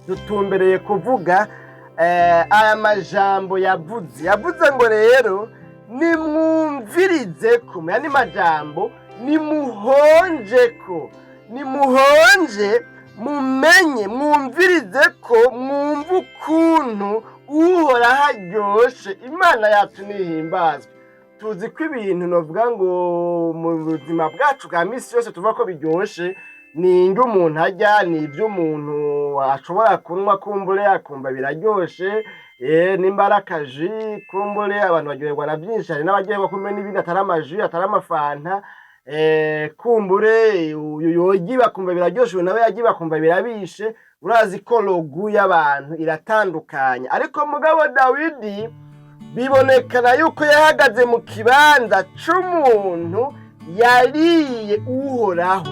dutumbereye kuvuga aya majambo yavuze ngo rero nimwumvirize ko yani majambo nimuhonje mumenye mwumvirize ko mwumva ukuntu uhoraho aryoshe. Imana yacu nihimbazwe. Tuzi ko ibintu novuga ngo mu buzima bwacu bwa misi yose tuvuga ko biryoshe ni indyo umuntu arya, ni ibyo umuntu ashobora kunywa kumbure akumva biraryoshe, nimba ari akaji kumbure abantu baryoherwa na byinshi, hari n'abaryoherwa kumwe n'ibindi atari amaji atari amafanta, kumbure yogi bakumva biraryoshe, nawe yagiye bakumva birabishe. Urazi ko logu y'abantu iratandukanye, ariko mugabo Dawidi bibonekana yuko yahagaze mu kibanza c'umuntu yariye uhoraho,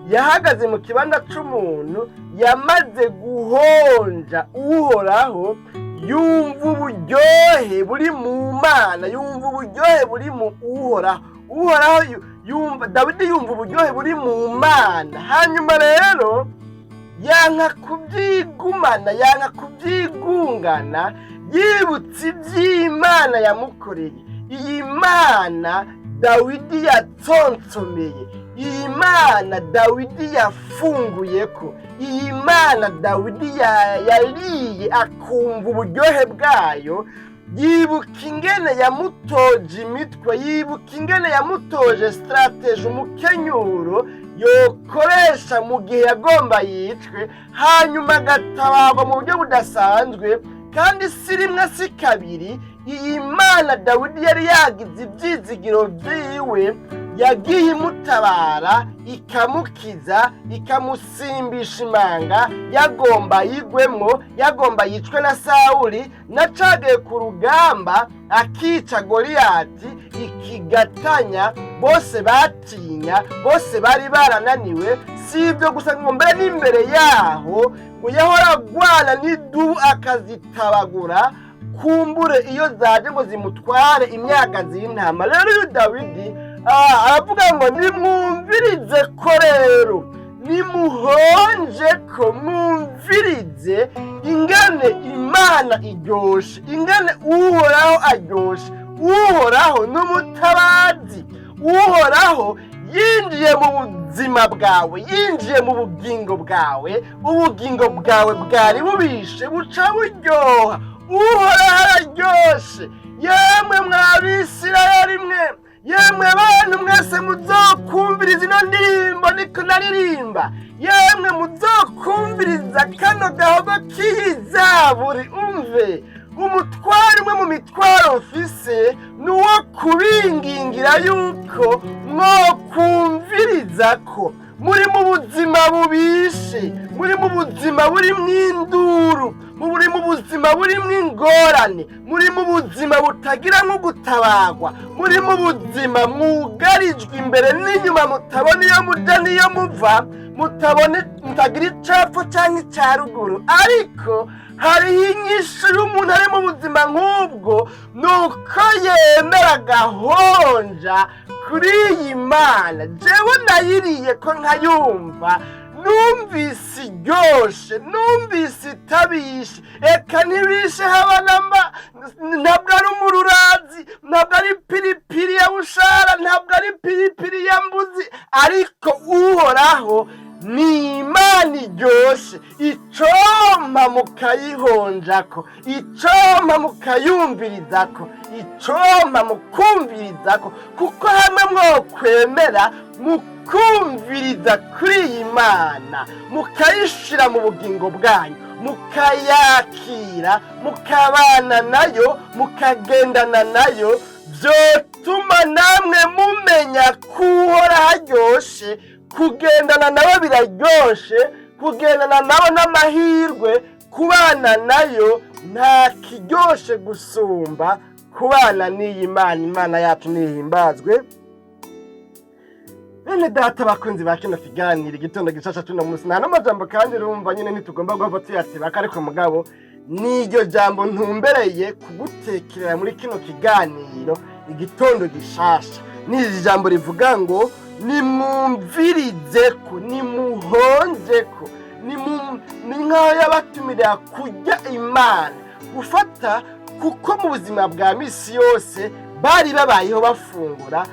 yahagaze mu kibanza c'umuntu yamaze guhonja uhoraho, yumva uburyohe buri mu Mana, yumva uburyohe buri mu uhoraho. Dawidi yumva uburyohe buri mu Mana, hanyuma rero yanka kubyigumana, yanka kubyigungana, yibutse iby'Imana yamukoreye. Iyi Mana Dawidi yatsonsomeye, iyi Mana Dawidi yafunguyeko, iyi Mana Dawidi yariye akumva uburyohe bwayo. Yibuka ingene yamutoje imitwe, yibuka ingene yamutoje strategy, umukenyuro yokoresha mu gihe yagomba yicwe, hanyuma agatabarwa mu buryo budasanzwe. Kandi si rimwe si kabiri, iyi Mana Dawidi yari yagize ibyizigiro byiwe, yagiye imutabara ikamukiza, ikamusimbisha imanga, yagomba yigwemwo, yagomba yicwe na Sawuli, nacagiye ku rugamba akica Goliyati ikigatanya, bose batinya, bose bari barananiwe. Si ibyo gusa ngo mbere n'imbere yaho ngo yahora agwana n'idubu akazitabagura, kumbure iyo zaje ngo zimutware imyagazi y'intama. Rero uyu Dawidi aravuga ngo nimwumvirize ko rero, nimuhonje ko, mwumvirize ingane Imana iryoshe, ingane uhoraho aryoshe. Uhoraho n'umutabazi, uhoraho yinjiye mu buzima bwawe, yinjiye mu bugingo bwawe, ubugingo bwawe bwari bubishe buca buryoha. Uhoraho araryoshe. Yemwe mw'Abisirayeli mwe, yemwe bantu mwese muzokumviriza ino ndirimbo niko naririmba, yemwe muzokumviriza kano gahogo k'iyizaburi. Umve, umutwaro umwe mu mitwaro mfise nuwo kubingingira yuko mwokumviriza ko muri mu buzima bubishe, muri mu buzima burimwo induru, muri mu buzima burimwo ingorane, muri mu buzima butagira nko gutabarwa, muri mu buzima mwugarijwe imbere n'inyuma, mutabona iyo muja n'iyo muva, mutagira icapfo canke ica ruguru. Ariko hariho inyishu y'umuntu ari mu buzima nk'ubwo, nuko yemera agahonja kuri iyi Mana. Jewe nayiriye ko nkayumva, numvise iryoshe, numvise itabishe, eka ntibishe haba namba, ntabwo ari umururazi, ntabwo ari piripiri ya bushara, ntabwo ari piripiri ya mbuzi, ariko uhoraho ni Imana iryoshe. Icompa mukayihonjako, icompa mukayumvirizako, icompa mukumvirizako, kuko hamwe mwokwemera mukumviriza kuri iyi Mana, mukayishira mu bugingo bwanyu, mukayakira, mukabana nayo, mukagendana nayo, vyotuma namwe mumenya ko uhoraho aryoshe. Kugendana nawe biraryoshe, kugendana nawe n'amahirwe, kubana nayo nta kiryoshe gusumba kubana n'iyi Mana. Imana yacu nihimbazwe. Bene data bakunzi ba kino kiganiro igitondo gishasha tuno munsi, nta n'amajambo kandi rumva nyine ntitugomba guhava tuyatebaka, ariko mugabo n'iryo jambo ntumbereye kugutekerera muri kino kiganiro igitondo gishasha. N'iri jambo rivuga ngo nimwumvirize ko, nimuhonje ko, ni nk'aho yabatumirira kurya Imana gufata, kuko mu buzima bwa misi yose bari babayeho bafungura.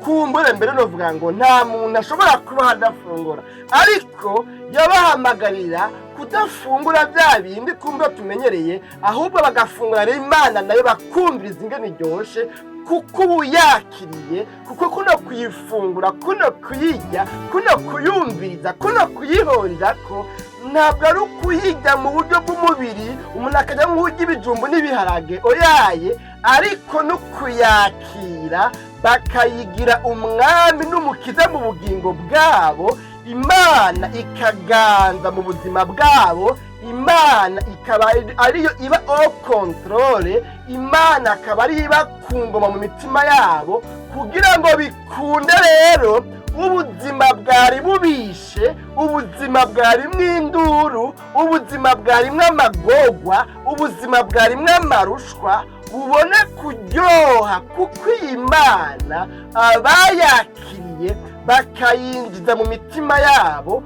Kumbure mbere novuga ngo nta muntu ashobora kuba adafungura, ariko yabahamagarira kudafungura bya bindi kumbe tumenyereye, ahubwo bagafungura rero Imana nayo bakumviriza ingene iryoshe, kuko ubu yakiriye, kuko kuno kuyifungura, kuno kuyirya, kuno kuyumviriza, kuno kuyihonjako ntabwo ari ukuyirya mu buryo bw'umubiri umuntu akajya nk'urya ibijumbu n'ibiharage oyaye, ariko no kuyakira bakayigira umwami n'umukiza mu bugingo bwabo. Imana ikaganza mu buzima bwabo, Imana ikaba ariyo iba au controle, Imana akaba ariyo iba ku ngoma mu mitima yabo, kugira ngo bikunde rero ubuzima bwari bubishe, ubuzima bwarimwo induru, ubuzima bwarimwo amagorwa, ubuzima bwarimwo amarushwa bubone kuryoha, kuko iyi Mana abayakiriye bakayinjiza mu mitima yabo,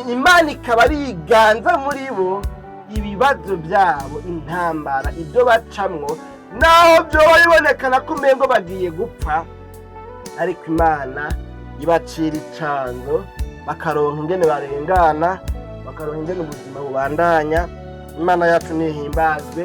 Imana ikaba ari iganza muri bo ibibazo byabo, intambara, ibyo bacamwo, naho byoba bibonekana ko umengo bagiye gupfa, ariko Imana ibacira icanzo, bakaronka ingene barengana, bakaronka ingene ubuzima bubandanya. Imana yacu nihimbazwe.